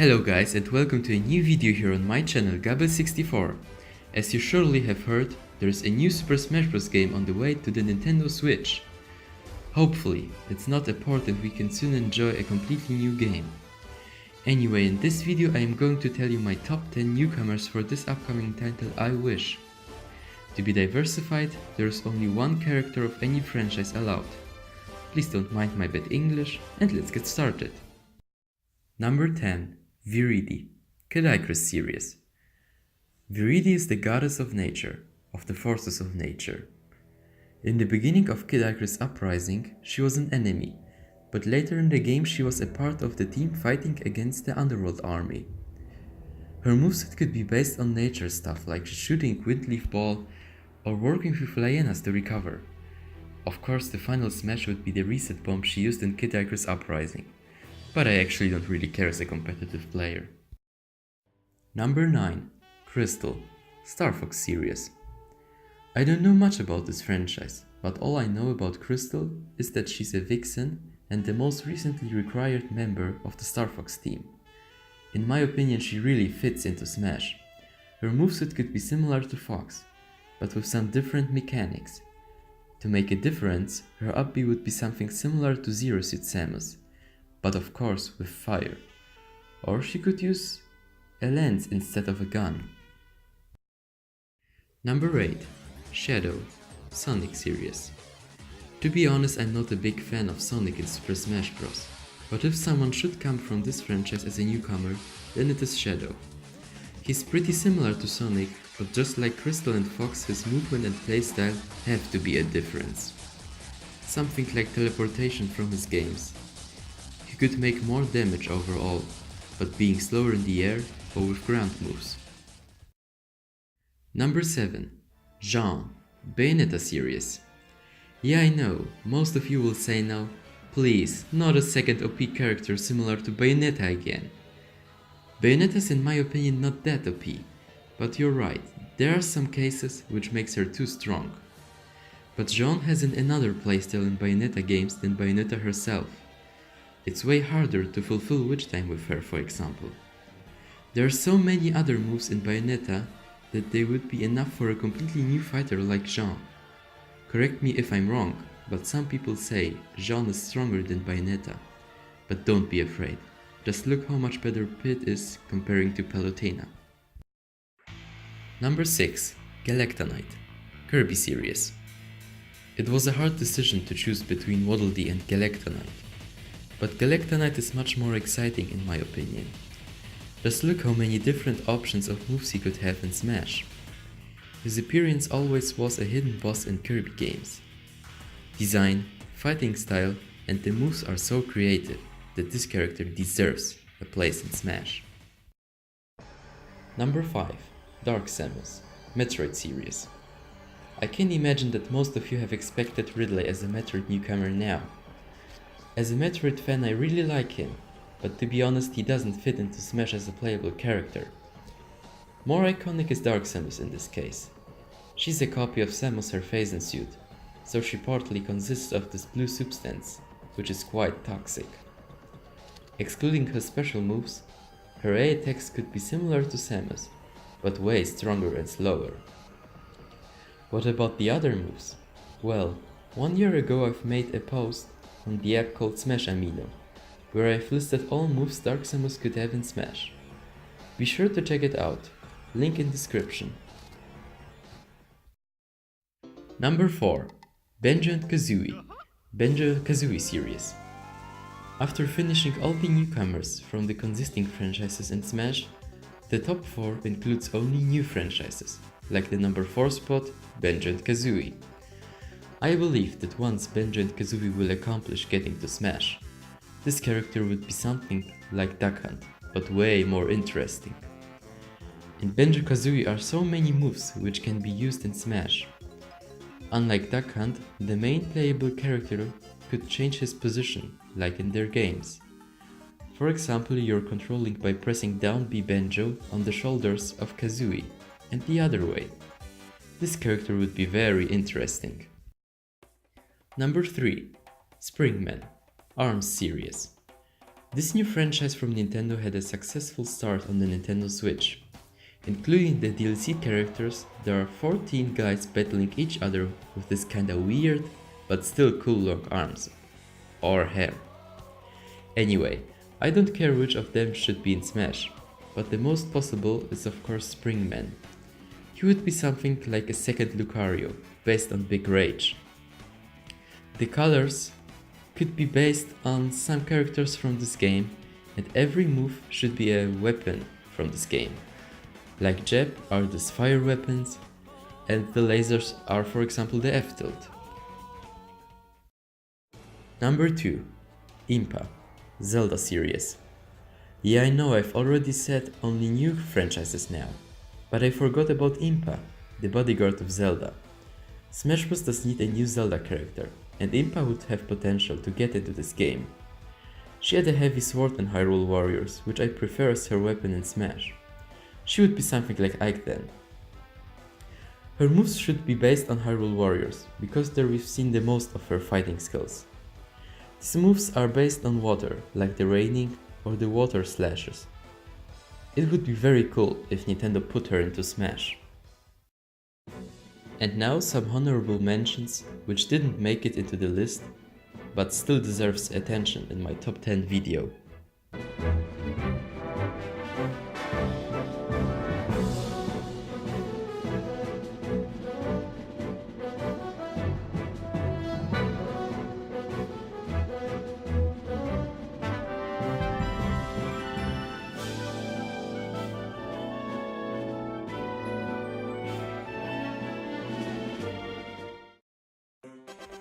Hello guys and welcome to a new video here on my channel Gabel64. As you surely have heard, there's a new Super Smash Bros. Game on the way to the Nintendo Switch. Hopefully, it's not a port and we can soon enjoy a completely new game. Anyway, in this video I am going to tell you my top 10 newcomers for this upcoming title I wish. To be diversified, there's only one character of any franchise allowed. Please don't mind my bad English and let's get started. Number 10. Viridi, Kid Icarus series. Viridi is the goddess of nature, of the forces of nature. In the beginning of Kid Icarus Uprising, she was an enemy, but later in the game she was a part of the team fighting against the Underworld army. Her moveset could be based on nature stuff like shooting Windleaf Ball or working with Lyenas to recover. Of course, the final smash would be the reset bomb she used in Kid Icarus Uprising. But I actually don't really care as a competitive player. Number 9. Crystal, Star Fox series. I don't know much about this franchise, but all I know about Crystal is that she's a vixen and the most recently required member of the Star Fox team. In my opinion, she really fits into Smash. Her moveset could be similar to Fox, but with some different mechanics. To make a difference, her up B would be something similar to Zero Suit Samus, but of course with fire. Or she could use a lens instead of a gun. Number 8. Shadow, Sonic series. To be honest, I'm not a big fan of Sonic in Super Smash Bros. But if someone should come from this franchise as a newcomer, then it is Shadow. He's pretty similar to Sonic, but just like Crystal and Fox, his movement and playstyle have to be a difference. Something like teleportation from his games. He could make more damage overall, but being slower in the air or with ground moves. Number 7. Jean, Bayonetta series. Yeah, I know, most of you will say now, please, not a second OP character similar to Bayonetta again. Bayonetta's in my opinion not that OP, but you're right, there are some cases which makes her too strong. But Jean has another playstyle in Bayonetta games than Bayonetta herself. It's way harder to fulfill Witch Time with her, for example. There are so many other moves in Bayonetta that they would be enough for a completely new fighter like Jean. Correct me if I'm wrong, but some people say Jean is stronger than Bayonetta. But don't be afraid, just look how much better Pit is comparing to Palutena. Number 6. Galactonite, Kirby series. It was a hard decision to choose between Waddle Dee and Galactonite. But Galactonite is much more exciting in my opinion. Just look how many different options of moves he could have in Smash. His appearance always was a hidden boss in Kirby games. Design, fighting style and the moves are so creative that this character deserves a place in Smash. Number 5. Dark Samus, Metroid series. I can imagine that most of you have expected Ridley as a Metroid newcomer now. As a Metroid fan I really like him, but to be honest he doesn't fit into Smash as a playable character. More iconic is Dark Samus in this case. She's a copy of Samus her phase and suit, so she partly consists of this blue substance, which is quite toxic. Excluding her special moves, her A attacks could be similar to Samus, but way stronger and slower. What about the other moves? Well, 1 year ago I've made a post on the app called Smash Amino, where I've listed all moves Dark Samus could have in Smash. Be sure to check it out, link in description. Number 4. Banjo-Kazooie, Banjo-Kazooie series. After finishing all the newcomers from the existing franchises in Smash, the top 4 includes only new franchises, like the number 4 spot, Banjo-Kazooie. I believe that once Banjo-Kazooie will accomplish getting to Smash, this character would be something like Duck Hunt, but way more interesting. In Banjo-Kazooie are so many moves which can be used in Smash. Unlike Duck Hunt, the main playable character could change his position, like in their games. For example, you're controlling by pressing down B Banjo on the shoulders of Kazooie, and the other way. This character would be very interesting. Number 3. Springman, ARMS series. This new franchise from Nintendo had a successful start on the Nintendo Switch. Including the DLC characters, there are 14 guys battling each other with this kinda weird but still cool long arms. Or hair. Anyway, I don't care which of them should be in Smash, but the most possible is of course Springman. He would be something like a second Lucario, based on Big Rage. The colors could be based on some characters from this game, and every move should be a weapon from this game. Like Jeb are these fire weapons, and the lasers are for example the F-tilt. Number 2. Impa, Zelda series. Yeah, I know I've already said only new franchises now, but I forgot about Impa, the bodyguard of Zelda. Smash Bros does need a new Zelda character, and Impa would have potential to get into this game. She had a heavy sword in Hyrule Warriors, which I prefer as her weapon in Smash. She would be something like Ike then. Her moves should be based on Hyrule Warriors, because there we've seen the most of her fighting skills. These moves are based on water, like the raining or the water slashes. It would be very cool if Nintendo put her into Smash. And now some honorable mentions which didn't make it into the list, but still deserves attention in my top 10 video.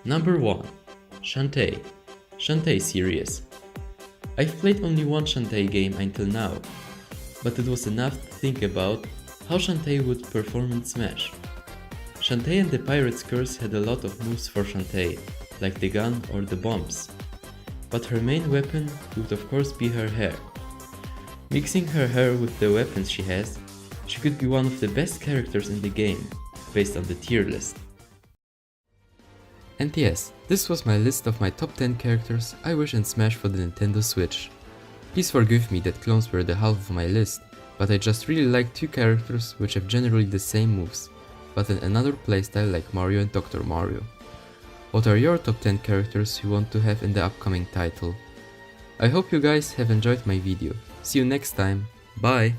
Number 1. Shantae. Shantae series. I've played only one Shantae game until now, but it was enough to think about how Shantae would perform in Smash. Shantae and the Pirate's Curse had a lot of moves for Shantae, like the gun or the bombs, but her main weapon would of course be her hair. Mixing her hair with the weapons she has, she could be one of the best characters in the game, based on the tier list. And yes, this was my list of my top 10 characters I wish in Smash for the Nintendo Switch. Please forgive me that clones were the half of my list, but I just really like 2 characters which have generally the same moves, but in another playstyle like Mario and Dr. Mario. What are your top 10 characters you want to have in the upcoming title? I hope you guys have enjoyed my video. See you next time, bye!